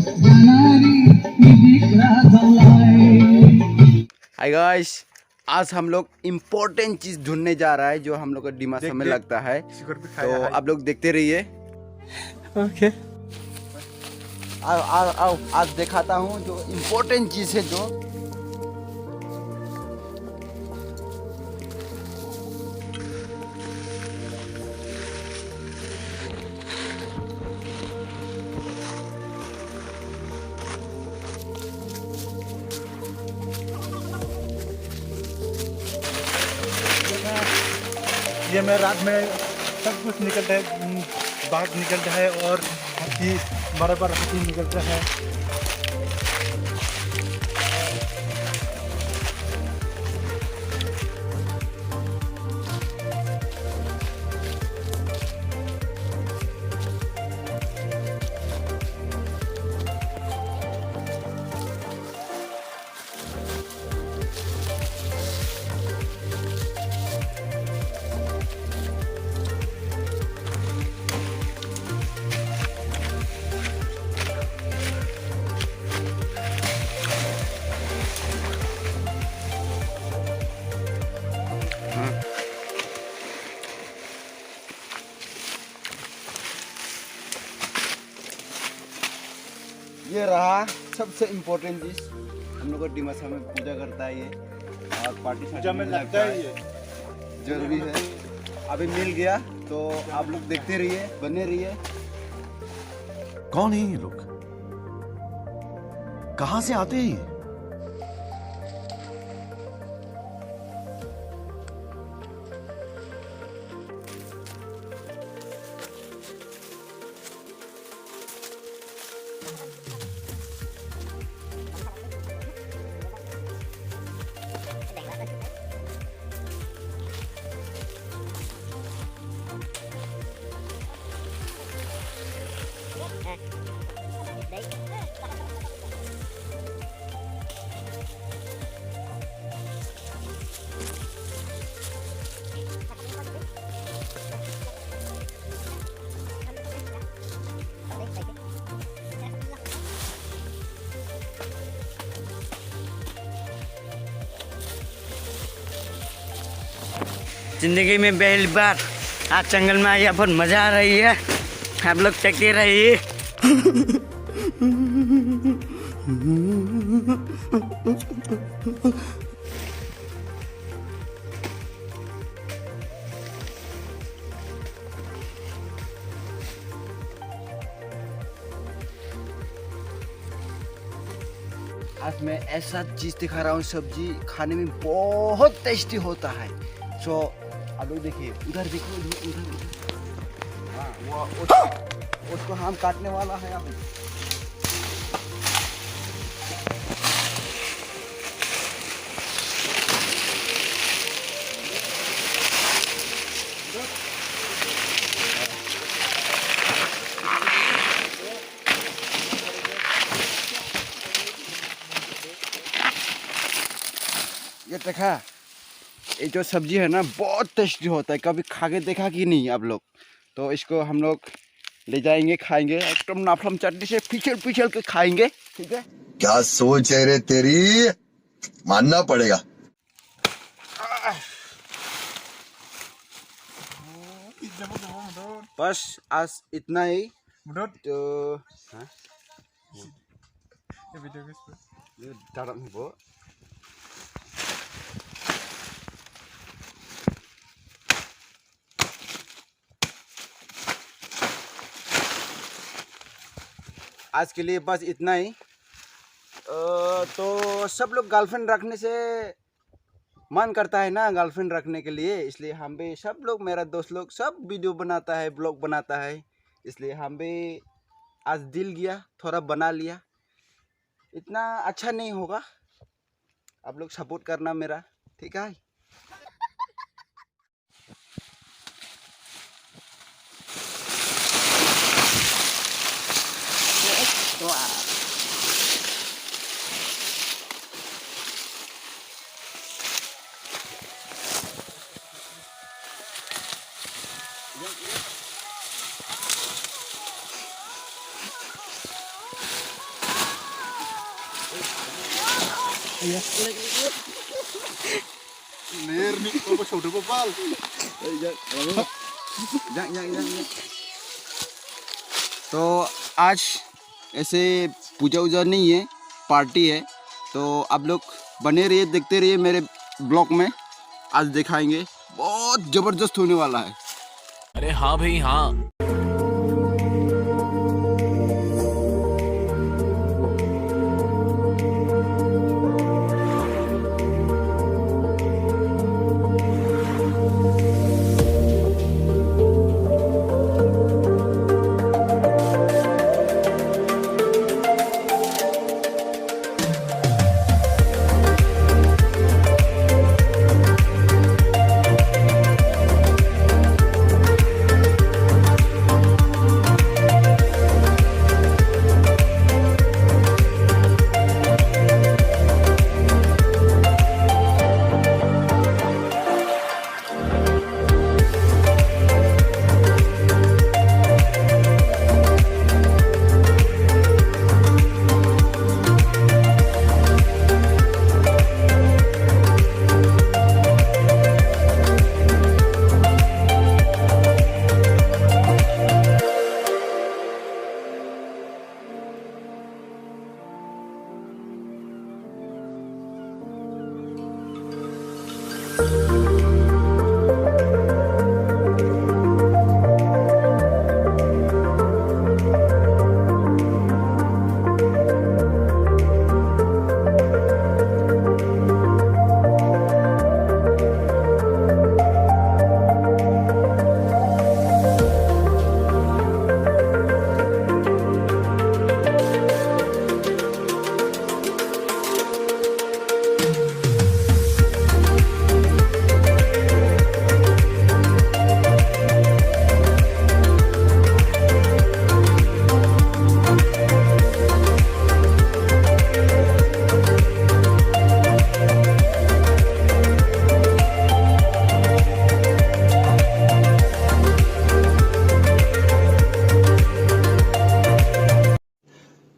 Hi guys, आज हम लोग इम्पोर्टेंट चीज ढूंढने जा रहा है जो हम लोग को दिमाग में लगता है, तो आप लोग देखते रहिए। ओके, आओ आओ आओ, आज दिखाता हूँ जो इम्पोर्टेंट चीज है जो ये मैं रात में सब कुछ निकलता है, बाघ निकलता है और हाथी, बराबर हाथी निकलता है। ये रहा सबसे इम्पोर्टेंट चीज। हम लोग को दिमाग में पूजा करता है ये, और पार्टी पूजा में लगता है, ये जरूरी है। अभी मिल गया तो आप लोग देखते रहिए, बने रहिए। कौन है ये लोग? कहां से आते हैं ये? जिंदगी में पहली बार आज जंगल में आया, बहुत मजा आ रही है। आप लोग चलते रहिए। आज मैं ऐसा चीज दिखा रहा हूँ, सब्जी खाने में बहुत टेस्टी होता है। सो आप लोग देखिए, उधर देखो, उधर हाँ, वो उसको हम काटने वाला है अभी। ये देखा, ये जो सब्जी है ना बहुत टेस्टी होता है। कभी खा के देखा कि नहीं आप लोग? तो इसको हम लोग ले जाएंगे, खाएंगे, एकदम नाफलम चटनी से पिछल पिछल के खाएंगे, ठीक है? क्या सोच है रे तेरी, मानना पड़ेगा। बस आज इतना ही। तो हाँ? ये dalam bu. आज के लिए बस इतना ही। तो सब लोग गर्लफ्रेंड रखने से मन करता है ना, गर्लफ्रेंड रखने के लिए, इसलिए हम भी सब लोग, मेरा दोस्त लोग सब वीडियो बनाता है, ब्लॉग बनाता है, इसलिए हम भी आज दिल गया, थोड़ा बना लिया। इतना अच्छा नहीं होगा, आप लोग सपोर्ट करना मेरा, ठीक है? Ler nih, kau shoulder bal. तो आज ऐसे पूजा वूजा नहीं है, पार्टी है। तो आप लोग बने रहिए, देखते रहिए मेरे ब्लॉग में। आज दिखाएंगे, बहुत ज़बरदस्त होने वाला है। अरे हाँ भाई हाँ।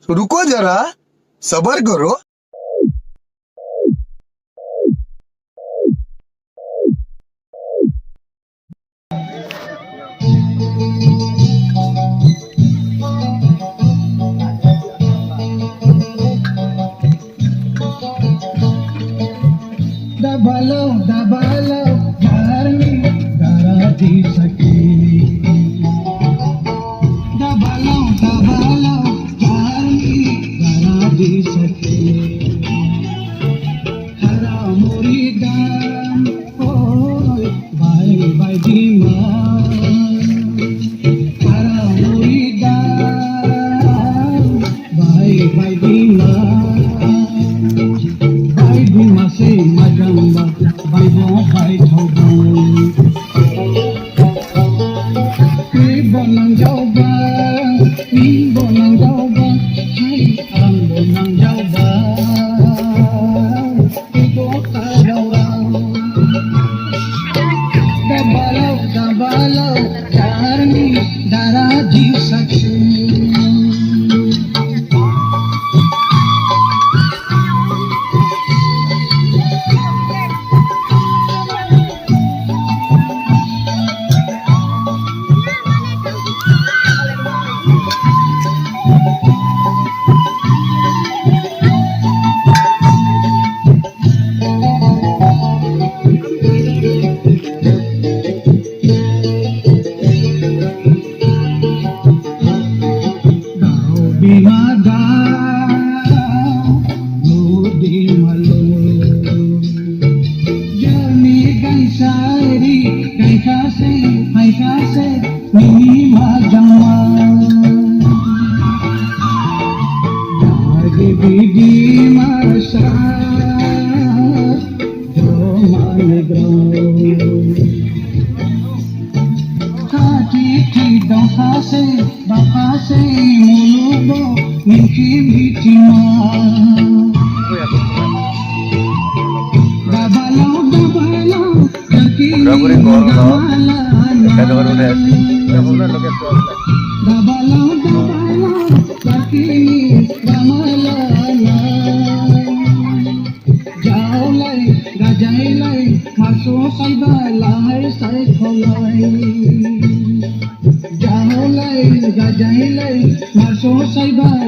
रुको जरा, सबर करो। दबालो दबालो घर में दरा दी सके, दबालो दबालो घर में दरा दी सके। हरा मोरी दान ओ बाय बाय दीवार, हरा मोरी दान बाय बाय दीवार। से मजंबा बाइबो बाइठोबो के बनang जाओबा नी बनang जाओबा हाय आं बनang जाओबा इबो तारावा दबालो कारनी दारा जी सके।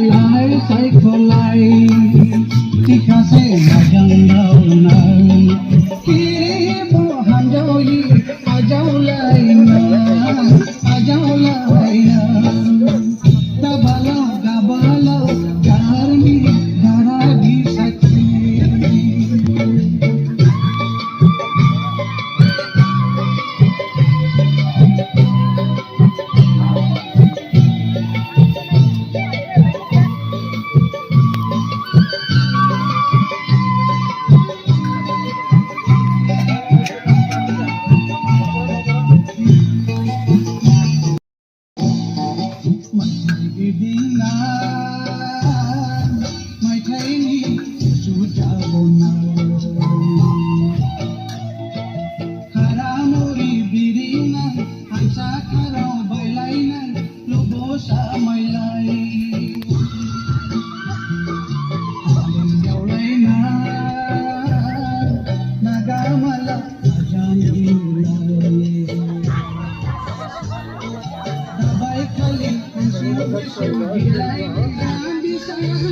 lai sai kholai tika se majang dau nai ki bo ham jau yi a jau lai na tabala gabala garmi daradi sakhi Bye.